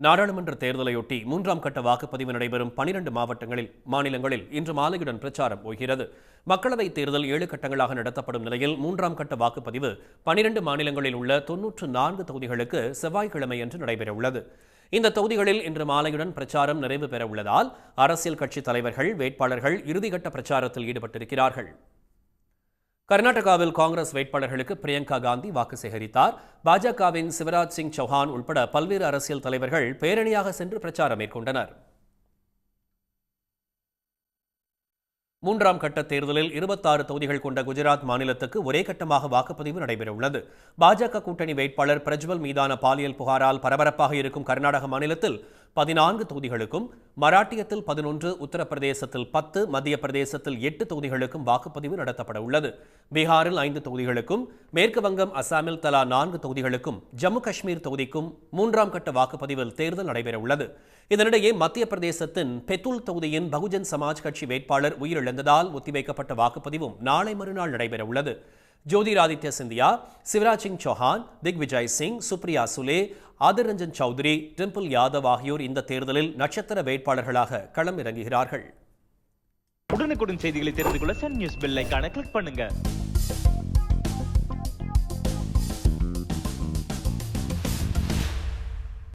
நாடாளுமன்ற தேர்தலையொட்டி மூன்றாம் கட்ட வாக்குப்பதிவு நடைபெறும் 12 மாநிலங்களில் இன்று மாலையுடன் பிரச்சாரம் ஓய்கிறது. மக்களவைத் தேர்தல் 7 கட்டங்களாக நடத்தப்படும் நிலையில் மூன்றாம் கட்ட வாக்குப்பதிவு 12 மாநிலங்களில் உள்ள 94 தொகுதிகளுக்கு செவ்வாய்க்கிழமையன்று நடைபெறவுள்ளது. இந்த தொகுதிகளில் இன்று மாலையுடன் பிரச்சாரம் நிறைவு பெறவுள்ளதால் அரசியல் கட்சித் தலைவர்கள், வேட்பாளர்கள் இறுதிக்கட்ட பிரச்சாரத்தில் ஈடுபட்டிருக்கிறார்கள். கர்நாடகாவில் காங்கிரஸ் வேட்பாளர்களுக்கு பிரியங்கா காந்தி வாக்கு சேகரித்தார். பாஜகவின் சிவராஜ் சிங் சௌஹான் உட்பட பல்வேறு அரசியல் தலைவர்கள் பேரணியாக சென்று பிரச்சாரம் மேற்கொண்டனர். மூன்றாம் கட்ட தேர்தலில் 26 தொகுதிகள் கொண்ட குஜராத் மாநிலத்துக்கு ஒரே கட்டமாக வாக்குப்பதிவு நடைபெறவுள்ளது. பாஜக கூட்டணி வேட்பாளர் பிரஜ்வல் மீதான பாலியல் புகாரால் பரபரப்பாக இருக்கும் கர்நாடக மாநிலத்தில் 14 தொகுதிகளுக்கும், மராட்டியத்தில் 11, உத்தரப்பிரதேசத்தில் 10, மத்திய பிரதேசத்தில் 8 தொகுதிகளுக்கும் வாக்குப்பதிவு நடத்தப்பட உள்ளது. பீகாரில் 5 தொகுதிகளுக்கும், மேற்கு வங்கம், அசாமில் தலா 4 தொகுதிகளுக்கும், ஜம்மு காஷ்மீர் தொகுதிக்கும் மூன்றாம் கட்ட வாக்குப்பதிவில் தேர்தல் நடைபெறவுள்ளது. இதனிடையே மத்திய பிரதேசத்தின் பெத்துல் தொகுதியின் பகுஜன் சமாஜ் கட்சி வேட்பாளர் உயிரிழந்ததால் ஒத்திவைக்கப்பட்ட வாக்குப்பதிவும் நாளை மறுநாள் நடைபெறவுள்ளது. ஜோதிராதித்ய சிந்தியா, சிவராஜ் சிங் சௌஹான், திக்விஜய் சிங், சுப்ரியா சுலே, ஆதிர் ரஞ்சன் சௌத்ரி, டிம்பிள் யாதவ் ஆகியோர் இந்த தேர்தலில் நட்சத்திர வேட்பாளர்களாக களம் இறங்குகிறார்கள். உடனுக்குடன் செய்திகளை தெரிந்து கொள்ள சன் நியூஸ் பெல் ஐகானை கிளிக் பண்ணுங்க.